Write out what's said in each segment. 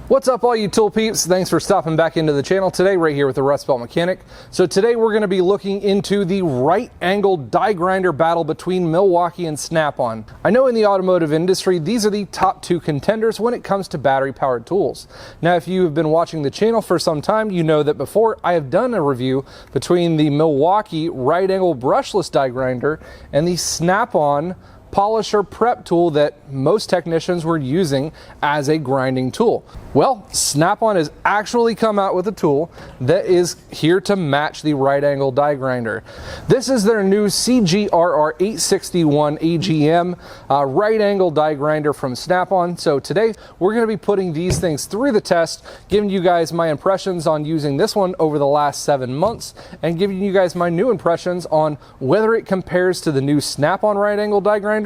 What's up, all you tool peeps? Thanks for stopping back into the channel today, right here with the Rust Belt Mechanic. So today we're going to be looking into the right angle die grinder battle between Milwaukee and Snap-on. I know in the automotive industry, these are the top two contenders when it comes to battery powered tools. Now, if you have been watching the channel for some time, you know that before I have done a review between the Milwaukee right angle brushless die grinder and the Snap-on polisher prep tool that most technicians were using as a grinding tool. Well, Snap-on has actually come out with a tool that is here to match the right angle die grinder. This is their new CGRR861 AGM right angle die grinder from Snap-on. So today we're going to be putting these things through the test, giving you guys my impressions on using this one over the last 7 months, and giving you guys my new impressions on whether it compares to the new Snap-on right angle die grinder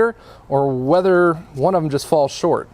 or whether one of them just falls short.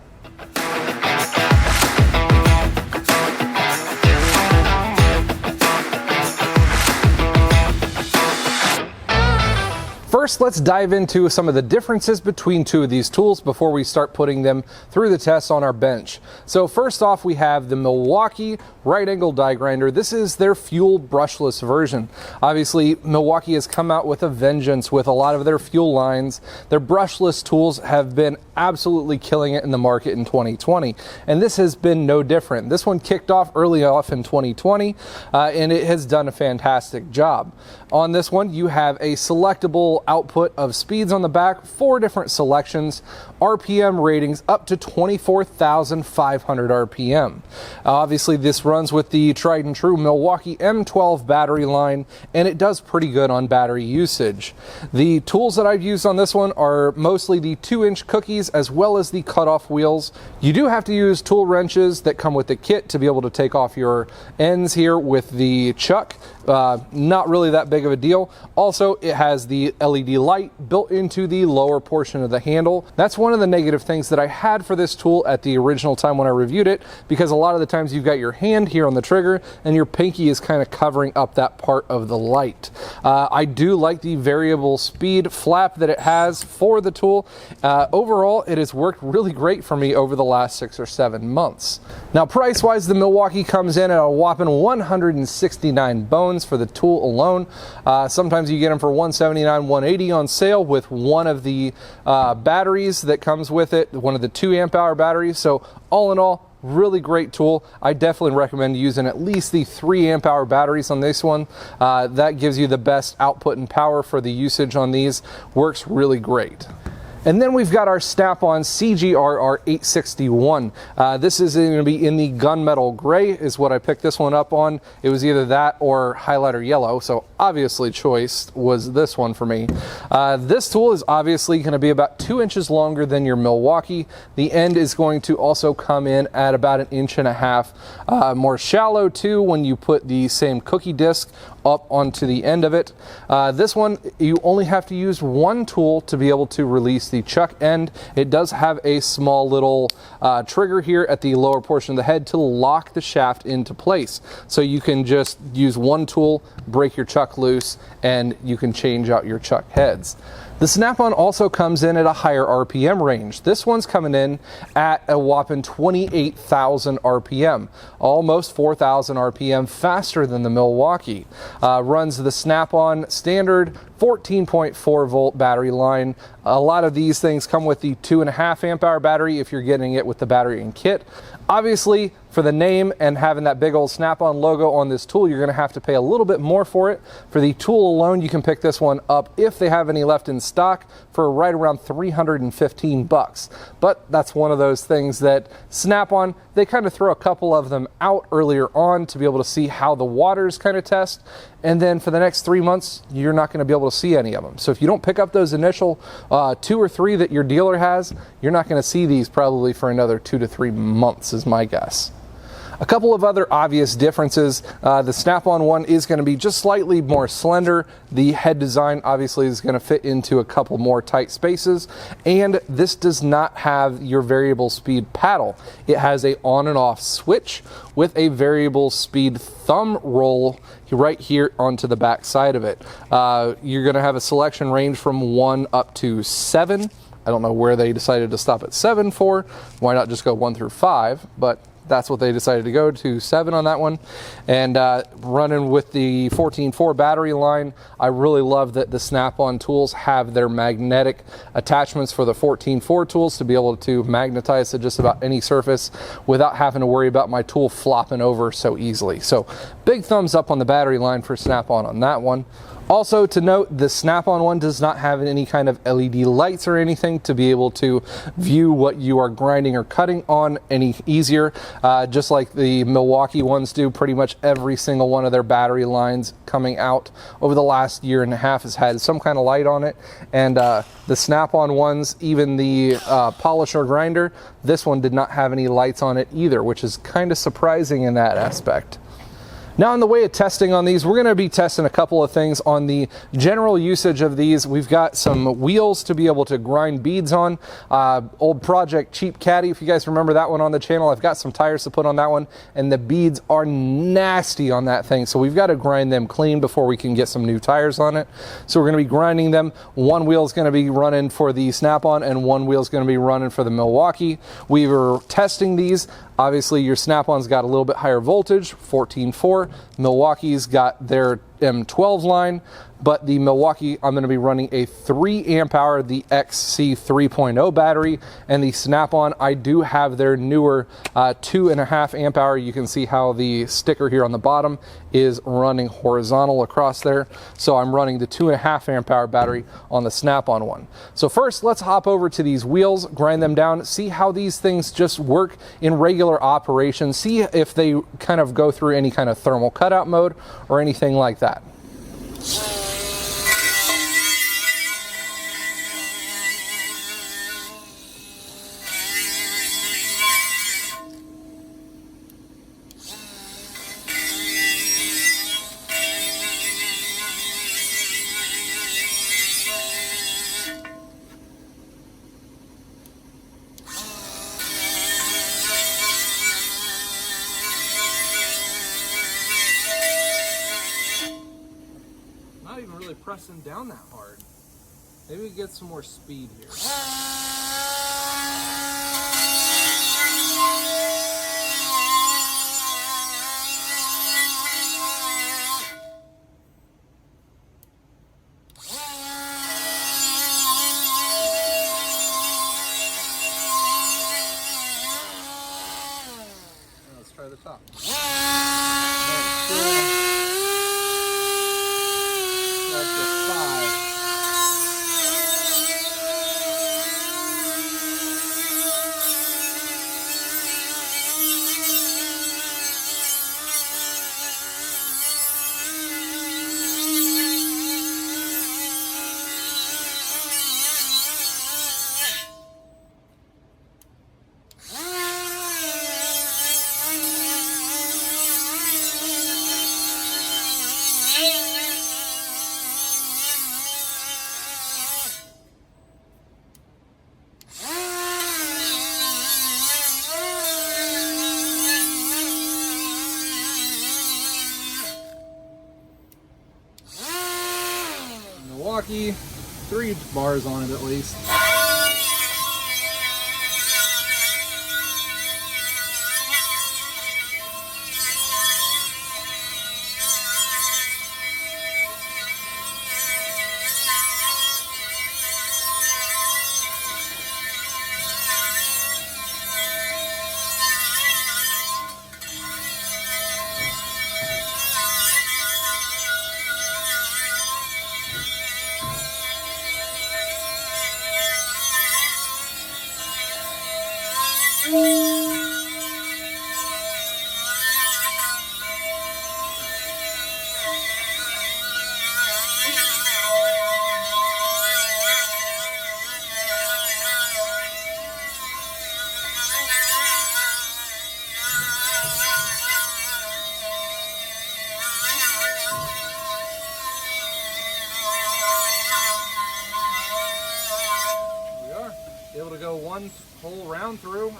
First, let's dive into some of the differences between two of these tools before we start putting them through the test on our bench. So first off, we have the Milwaukee right angle die grinder. This is their fuel brushless version. Obviously, Milwaukee has come out with a vengeance with a lot of their fuel lines. Their brushless tools have been absolutely killing it in the market in 2020, and this has been no different. This one kicked off early off in 2020, and it has done a fantastic job. On this one, you have a selectable output of speeds on the back, 4 different selections, RPM ratings up to 24,500 RPM. Obviously, this runs with the tried and true Milwaukee M12 battery line, and it does pretty good on battery usage. The tools that I've used on this one are mostly the 2-inch cookies as well as the cutoff wheels. You do have to use tool wrenches that come with the kit to be able to take off your ends here with the chuck. Not really that big of a deal. Also, it has the LED light built into the lower portion of the handle. That's one of the negative things that I had for this tool at the original time when I reviewed it, because a lot of the times you've got your hand here on the trigger and your pinky is kind of covering up that part of the light. I do like the variable speed flap that it has for the tool. Overall, it has worked really great for me over the last 6 or 7 months. Now, price-wise, the Milwaukee comes in at a whopping 169 bones for the tool alone. Sometimes you get them for 179, 180 on sale with one of the batteries that comes with it, one of the 2 amp hour batteries. So all in all, really great tool. I definitely recommend using at least the 3 amp hour batteries on this one. That gives you the best output and power for the usage on these. Works really great. And then we've got our Snap-on CGRR861. This is going to be in the gunmetal gray is what I picked this one up on. It was either that or highlighter yellow, so obviously choice was this one for me. This tool is obviously going to be about 2 inches longer than your Milwaukee. The end is going to also come in at about 1.5 inches more shallow too when you put the same cookie disc up onto the end of it. This one, you only have to use one tool to be able to release the chuck end. It does have a small little trigger here at the lower portion of the head to lock the shaft into place. So you can just use one tool, break your chuck loose, and you can change out your chuck heads. The Snap-on also comes in at a higher RPM range. This one's coming in at a whopping 28,000 RPM, almost 4,000 RPM faster than the Milwaukee. Runs the Snap-on standard 14.4 volt battery line. A lot of these things come with the 2.5 amp hour battery if you're getting it with the battery and kit. Obviously, for the name and having that big old Snap-on logo on this tool, you're going to have to pay a little bit more for it. For the tool alone, you can pick this one up if they have any left in stock for right around 315 bucks. But that's one of those things that Snap-on, they kind of throw a couple of them out earlier on to be able to see how the waters kind of test. And then for the next 3 months, you're not going to be able to see any of them. So if you don't pick up those initial 2 or 3 that your dealer has, you're not going to see these probably for another 2 to 3 months is my guess. A couple of other obvious differences. The Snap-on one is going to be just slightly more slender. The head design obviously is going to fit into a couple more tight spaces, and this does not have your variable speed paddle. It has a on and off switch with a variable speed thumb roll right here onto the back side of it. You're going to have a selection range from 1 up to 7. I don't know where they decided to stop at 7 for. Why not just go 1 through 5? But That's what they decided to go to, 7 on that one. And running with the 14.4 battery line, I really love that the Snap-on tools have their magnetic attachments for the 14.4 tools to be able to magnetize to just about any surface without having to worry about my tool flopping over so easily. So big thumbs up on the battery line for Snap-on on that one. Also to note, the Snap-on one does not have any kind of LED lights or anything to be able to view what you are grinding or cutting on any easier, just like the Milwaukee ones do. Pretty much every single one of their battery lines coming out over the last year and a half has had some kind of light on it. And the Snap-on ones, even the polisher grinder, this one did not have any lights on it either, which is kind of surprising in that aspect. Now, in the way of testing on these, we're going to be testing a couple of things on the general usage of these. We've got some wheels to be able to grind beads on. Old Project Cheap Caddy, if you guys remember that one on the channel. I've got some tires to put on that one, and the beads are nasty on that thing. So we've got to grind them clean before we can get some new tires on it. So we're going to be grinding them. One wheel is going to be running for the Snap-on, and one wheel is going to be running for the Milwaukee. We were testing these. Obviously, your Snap-on's got a little bit higher voltage, 14.4. Milwaukee's got their M12 line, but the Milwaukee, I'm going to be running a 3 amp hour, the XC 3.0 battery, and the Snap-on, I do have their newer 2.5 amp hour. You can see how the sticker here on the bottom is running horizontal across there. So I'm running the 2.5 amp hour battery on the Snap-on one. So first, let's hop over to these wheels, grind them down, see how these things just work in regular operation, see if they kind of go through any kind of thermal cutout mode or anything like that. Not even really pressing down that hard. Maybe we get some more speed here. Let's try the top. Milwaukee, 3 bars on it at least. Able to go one whole round through.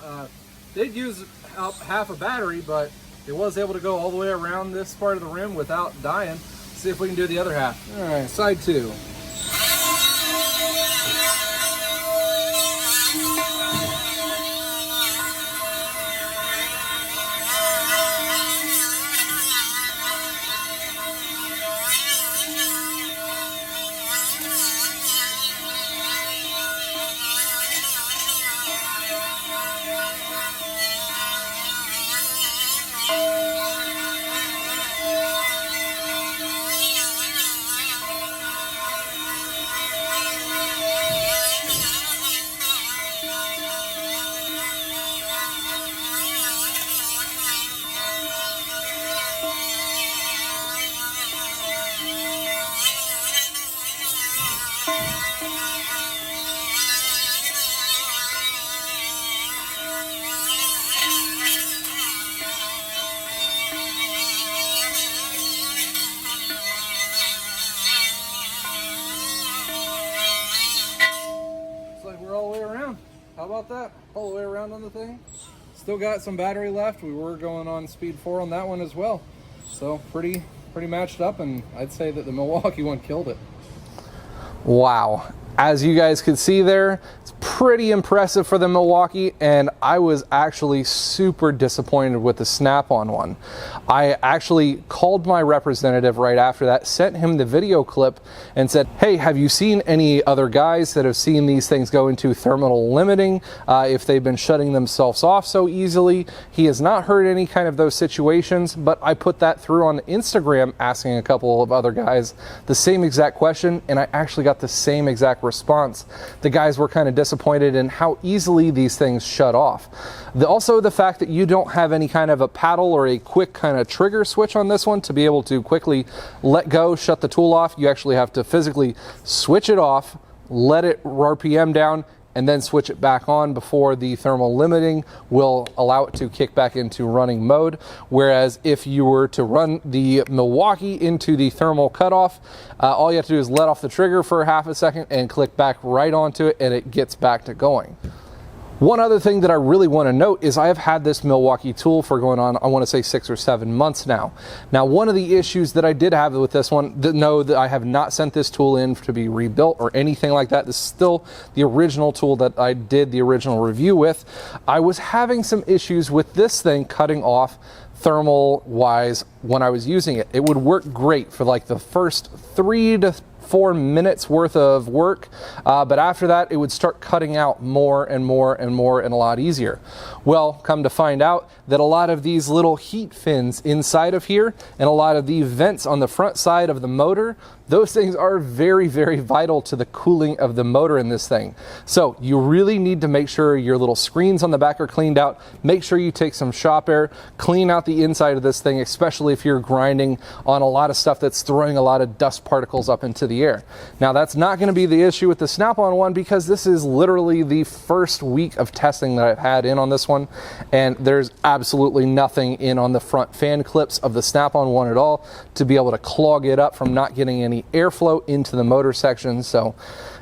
Did use up half a battery, but it was able to go all the way around this part of the rim without dying. See if we can do the other half. All right, side 2. about that all the way around on the thing. Still got some battery left. We were going on speed 4 on that one as well. So pretty matched up, and I'd say that the Milwaukee one killed it. Wow. As you guys can see there, it's pretty impressive for the Milwaukee, and I was actually super disappointed with the Snap-on one. I actually called my representative right after that, sent him the video clip and said, hey, have you seen any other guys that have seen these things go into thermal limiting, if they've been shutting themselves off so easily? He has not heard any kind of those situations, but I put that through on Instagram asking a couple of other guys the same exact question, and I actually got the same exact response. The guys were kind of disappointed in how easily these things shut off. Also, the fact that you don't have any kind of a paddle or a quick kind of trigger switch on this one to be able to quickly let go, shut the tool off. You actually have to physically switch it off, let it RPM down, and then switch it back on before the thermal limiting will allow it to kick back into running mode. Whereas if you were to run the Milwaukee into the thermal cutoff, all you have to do is let off the trigger for half a second and click back right onto it, and it gets back to going. One other thing that I really want to note is I have had this Milwaukee tool for going on, I want to say 6 or 7 months now. Now, one of the issues that I did have with this one, know that I have not sent this tool in to be rebuilt or anything like that. This is still the original tool that I did the original review with. I was having some issues with this thing cutting off thermal wise when I was using it. It would work great for like the first 3 to 4 minutes worth of work, but after that it would start cutting out more and more and more, and a lot easier. Well, come to find out that a lot of these little heat fins inside of here and a lot of the vents on the front side of the motor, those things are very, very vital to the cooling of the motor in this thing. So you really need to make sure your little screens on the back are cleaned out. Make sure you take some shop air, clean out the inside of this thing, especially if you're grinding on a lot of stuff that's throwing a lot of dust particles up into the air. Now, that's not going to be the issue with the Snap-on one, because this is literally the first week of testing that I've had in on this one, and there's absolutely nothing in on the front fan clips of the Snap-on one at all to be able to clog it up from not getting any airflow into the motor section. So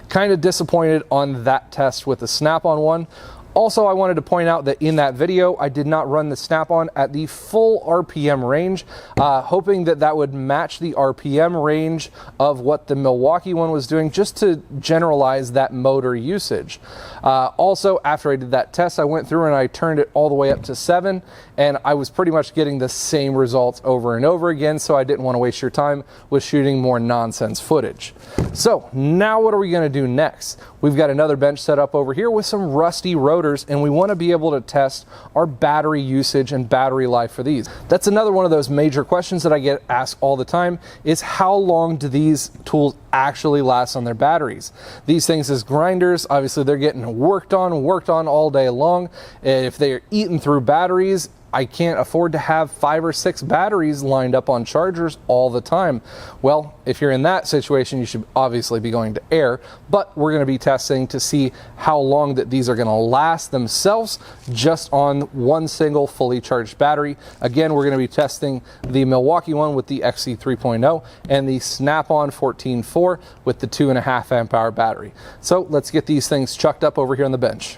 kind of disappointed on that test with the Snap-on one. Also, I wanted to point out that in that video, I did not run the Snap-on at the full RPM range, hoping that that would match the RPM range of what the Milwaukee one was doing, just to generalize that motor usage. Also, after I did that test, I went through and I turned it all the way up to 7, and I was pretty much getting the same results over and over again, so I didn't want to waste your time with shooting more nonsense footage. So now what are we going to do next? We've got another bench set up over here with some rusty rotors, and we want to be able to test our battery usage and battery life for these. That's another one of those major questions that I get asked all the time, is how long do these tools actually last on their batteries? These things as grinders, obviously they're getting worked on all day long. If they're eating through batteries, I can't afford to have 5 or 6 batteries lined up on chargers all the time. Well, if you're in that situation, you should obviously be going to air, but we're going to be testing to see how long that these are going to last themselves just on one single fully charged battery. Again, we're going to be testing the Milwaukee one with the XC 3.0 and the Snap-on 14.4 with the 2.5 amp hour battery. So let's get these things chucked up over here on the bench.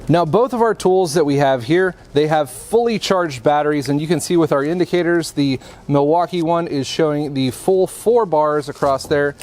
Now, both of our tools that we have here, they have fully charged batteries, and you can see with our indicators, the Milwaukee one is showing the full 4 bars across there.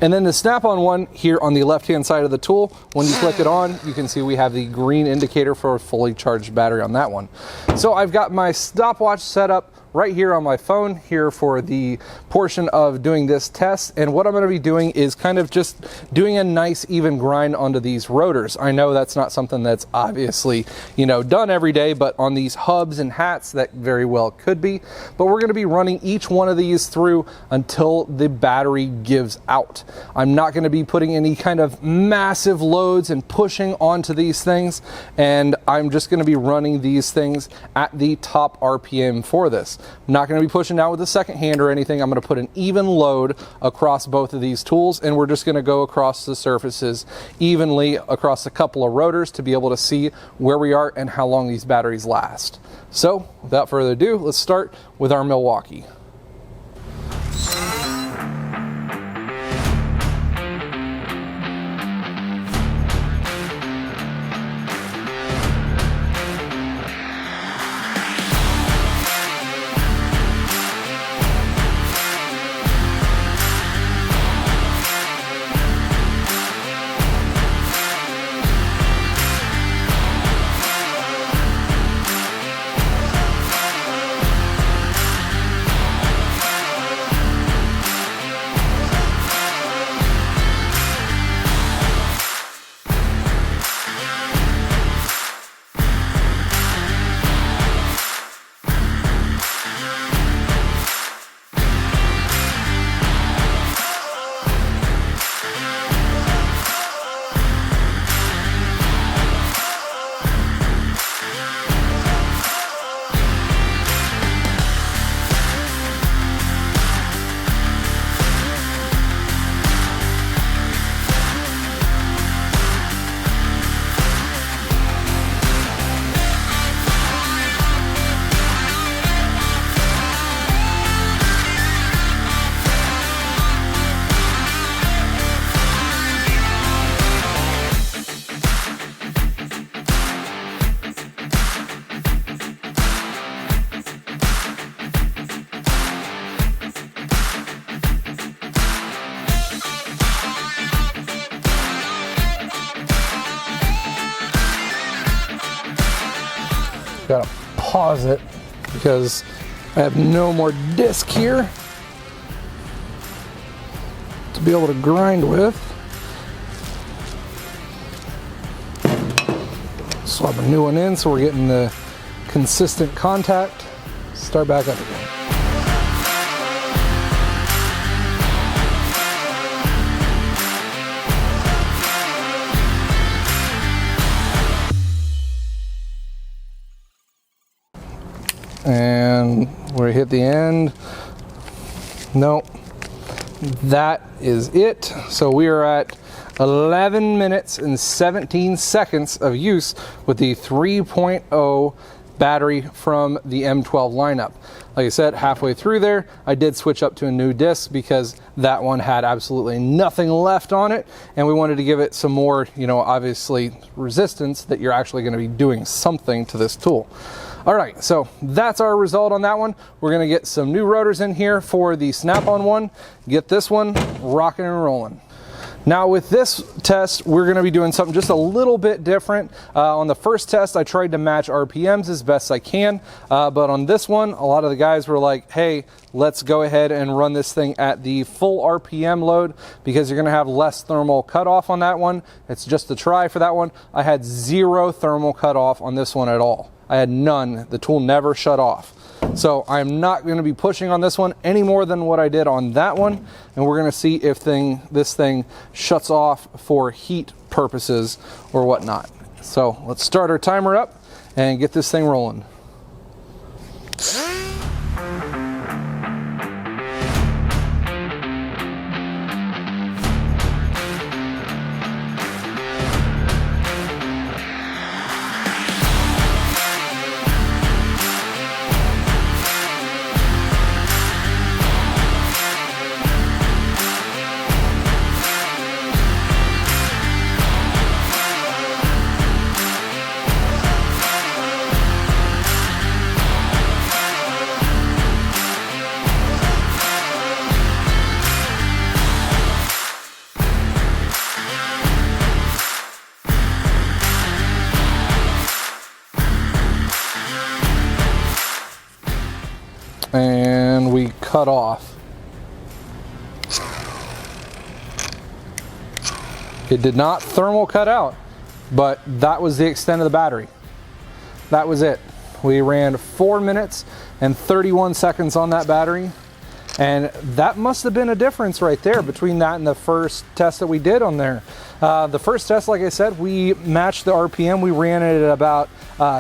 And then the Snap-on one here on the left-hand side of the tool, when you click it on, you can see we have the green indicator for a fully charged battery on that one. So I've got my stopwatch set up right here on my phone here for the portion of doing this test, and what I'm going to be doing is kind of just doing a nice even grind onto these rotors. I know that's not something that's obviously, you know, done every day, but on these hubs and hats that very well could be. But we're going to be running each one of these through until the battery gives out. I'm not going to be putting any kind of massive loads and pushing onto these things, and I'm just going to be running these things at the top RPM for this. I'm not going to be pushing out with a second hand or anything. I'm going to put an even load across both of these tools, and we're just going to go across the surfaces evenly across a couple of rotors to be able to see where we are and how long these batteries last. So without further ado, let's start with our Milwaukee. pause it because I have no more disc here to be able to grind with. Swap a new one in so we're getting the consistent contact. Start back up again. And we hit the end. Nope. That is it. So we are at 11 minutes and 17 seconds of use with the 3.0 battery from the M12 lineup. Like I said, halfway through there, I did switch up to a new disc because that one had absolutely nothing left on it, and we wanted to give it some more, you know, obviously resistance that you're actually going to be doing something to this tool. All right, so that's our result on that one. We're going to get some new rotors in here for the Snap-on one, get this one rocking and rolling. Now with this test, we're going to be doing something just a little bit different. On the first test, I tried to match RPMs as best I can, but on this one, a lot of the guys were like, hey, let's go ahead and run this thing at the full RPM load because you're going to have less thermal cutoff on that one. It's just a try for that one. I had 0 thermal cutoff on this one at all. I had none. The tool never shut off. So I'm not going to be pushing on this one any more than what I did on that one, and we're going to see if this thing shuts off for heat purposes or whatnot. So let's start our timer up and get this thing rolling. And we cut off. It did not thermal cut out, but that was the extent of the battery. That was it. We ran 4 minutes and 31 seconds on that battery, and that must have been a difference right there between that and the first test that we did on there. The first test, like I said, we matched the RPM. We ran it at about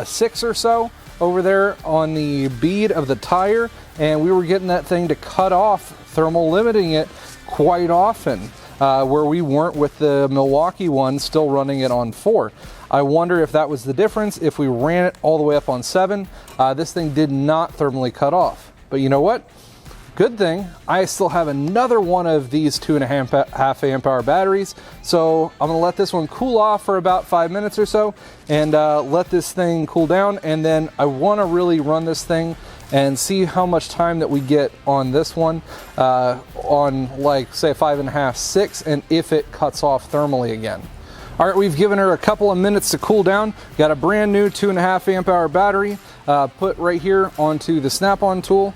6 or so over there on the bead of the tire, and we were getting that thing to cut off, thermal limiting it quite often, where we weren't with the Milwaukee one, still running it on 4. I wonder if that was the difference. If we ran it all the way up on 7, this thing did not thermally cut off. But you know what? Good thing I still have another one of these 2.5 amp hour batteries, so I'm gonna let this one cool off for about 5 minutes or so and let this thing cool down, and then I want to really run this thing and see how much time that we get on this one on, like, say 5.5, 6, and if it cuts off thermally again. All right, we've given her a couple of minutes to cool down. Got a brand new 2.5 amp hour battery put right here onto the Snap-on tool.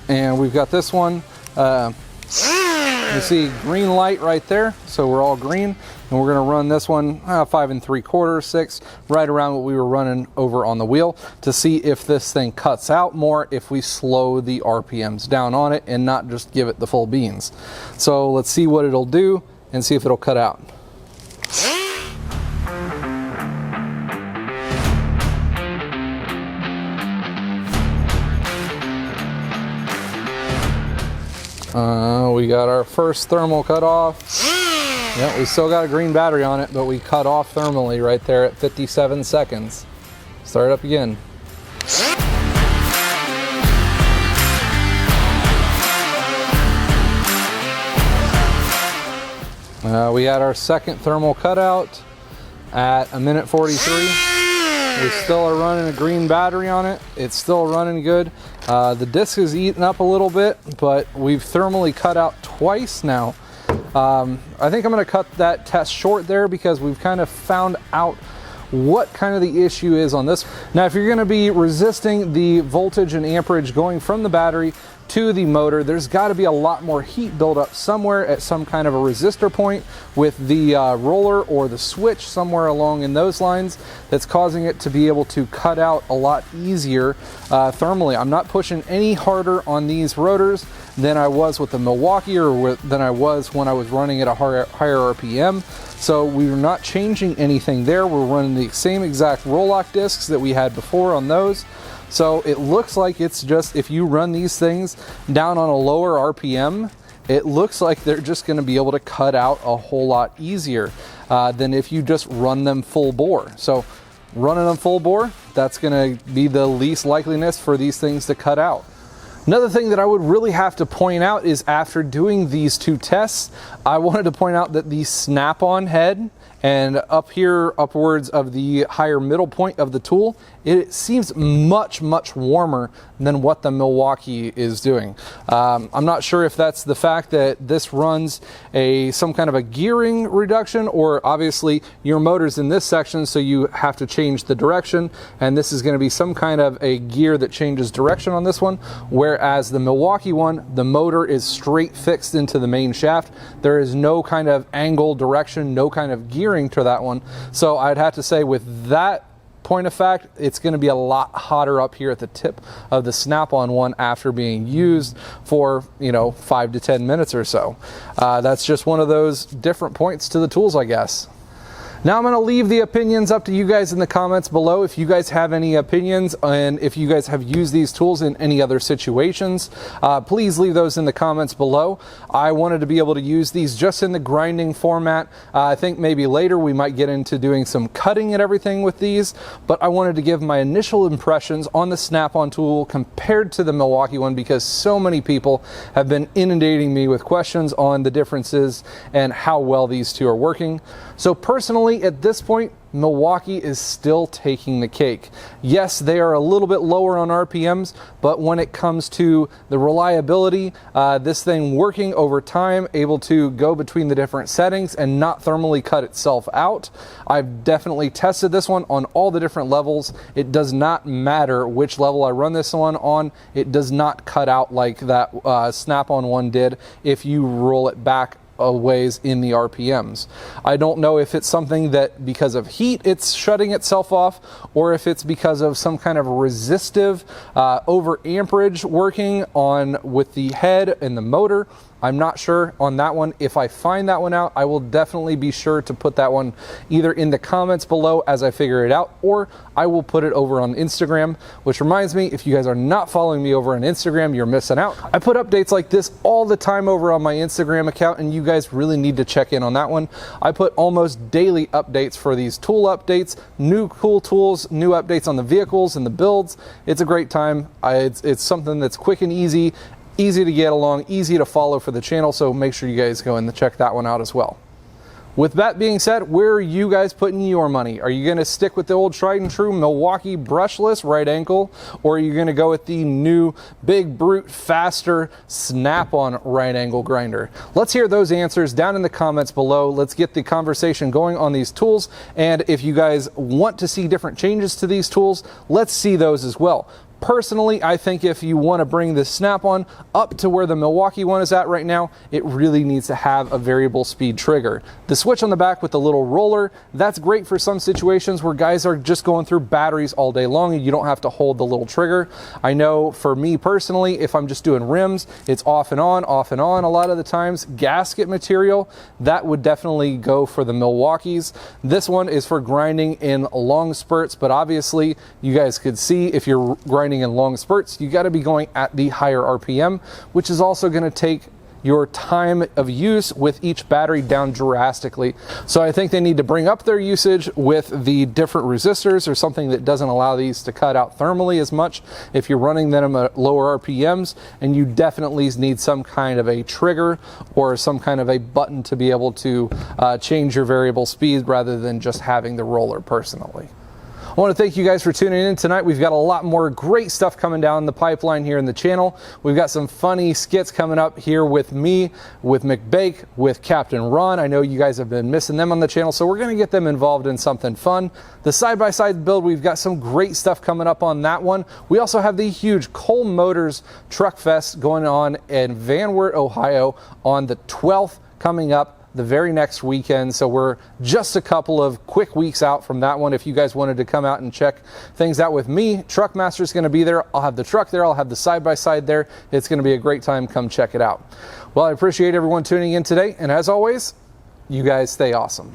And we've got this one, you see green light right there, so we're all green. And we're gonna run this one 5 3/4, 6, right around what we were running over on the wheel to see if this thing cuts out more if we slow the RPMs down on it and not just give it the full beans. So let's see what it'll do and see if it'll cut out. We got our first thermal cut off. Yeah, we still got a green battery on it, but we cut off thermally right there at 57 seconds. Start it up again. We had our second thermal cutout at 1:43. We still are running a green battery on it. It's still running good. The disc is eating up a little bit, but we've thermally cut out twice now. I think I'm going to cut that test short there because we've kind of found out what kind of the issue is on this. Now, if you're going to be resisting the voltage and amperage going from the battery to the motor, there's got to be a lot more heat buildup somewhere at some kind of a resistor point with the roller or the switch somewhere along in those lines that's causing it to be able to cut out a lot easier thermally. I'm not pushing any harder on these rotors than I was with the Milwaukee or than I was when I was running at a higher RPM. So we're not changing anything there. We're running the same exact roll-lock discs that we had before on those. So it looks like it's just, if you run these things down on a lower RPM, it looks like they're just going to be able to cut out a whole lot easier than if you just run them full bore. So running them full bore, that's going to be the least likeliness for these things to cut out. Another thing that I would really have to point out is after doing these two tests, I wanted to point out that the Snap-on head and up here upwards of the higher middle point of the tool, it seems much warmer than what the Milwaukee is doing. I'm not sure if that's the fact that this runs some kind of a gearing reduction, or obviously your motor's in this section, so you have to change the direction, and this is going to be some kind of a gear that changes direction on this one, whereas the Milwaukee one, the motor is straight fixed into the main shaft. There is no kind of angle, direction, no kind of gearing to that one. So I'd have to say with that point of fact, it's going to be a lot hotter up here at the tip of the Snap-on one after being used for 5 to 10 minutes or so. That's just one of those different points to the tools, I guess. Now I'm going to leave the opinions up to you guys in the comments below. If you guys have any opinions and if you guys have used these tools in any other situations, please leave those in the comments below. I wanted to be able to use these just in the grinding format. I think maybe later we might get into doing some cutting and everything with these, but I wanted to give my initial impressions on the Snap-on tool compared to the Milwaukee one, because so many people have been inundating me with questions on the differences and how well these two are working. So personally, at this point, Milwaukee is still taking the cake. Yes, they are a little bit lower on RPMs, but when it comes to the reliability, this thing working over time, able to go between the different settings and not thermally cut itself out. I've definitely tested this one on all the different levels. It does not matter which level I run this one on. It does not cut out like that Snap-on one did if you roll it back a ways in the RPMs. I don't know if it's something that because of heat it's shutting itself off, or if it's because of some kind of resistive over amperage working on with the head and the motor. I'm not sure on that one. If I find that one out, I will definitely be sure to put that one either in the comments below as I figure it out, or I will put it over on Instagram, which reminds me, if you guys are not following me over on Instagram, you're missing out. I put updates like this all the time over on my Instagram account, and you guys really need to check in on that one. I put almost daily updates for these tool updates, new cool tools, new updates on the vehicles and the builds. It's a great time. It's something that's quick and easy to get along, easy to follow for the channel, so make sure you guys go and check that one out as well. With that being said, where are you guys putting your money? Are you going to stick with the old tried and true Milwaukee brushless right ankle, or are you going to go with the new big brute faster Snap-on right angle grinder? Let's hear those answers down in the comments below. Let's get the conversation going on these tools, and if you guys want to see different changes to these tools, let's see those as well. Personally, I think if you want to bring the Snap-on up to where the Milwaukee one is at right now, it really needs to have a variable speed trigger. The switch on the back with the little roller, that's great for some situations where guys are just going through batteries all day long and you don't have to hold the little trigger. I know for me personally, if I'm just doing rims, it's off and on a lot of the times. Gasket material, that would definitely go for the Milwaukees. This one is for grinding in long spurts, but obviously you guys could see if you're grinding in long spurts, you got to be going at the higher RPM, which is also going to take your time of use with each battery down drastically. So I think they need to bring up their usage with the different resistors, or something that doesn't allow these to cut out thermally as much if you're running them at lower RPMs, and you definitely need some kind of a trigger or some kind of a button to be able to change your variable speed rather than just having the roller personally. I want to thank you guys for tuning in tonight. We've got a lot more great stuff coming down the pipeline here in the channel. We've got some funny skits coming up here with me, with McBake, with Captain Ron. I know you guys have been missing them on the channel, so we're going to get them involved in something fun. The side-by-side build, we've got some great stuff coming up on that one. We also have the huge Cole Motors Truck Fest going on in Van Wert, Ohio on the 12th coming up the very next weekend. So we're just a couple of quick weeks out from that one. If you guys wanted to come out and check things out with me, Truckmaster's going to be there. I'll have the truck there. I'll have the side-by-side there. It's going to be a great time. Come check it out. Well, I appreciate everyone tuning in today. And as always, you guys stay awesome.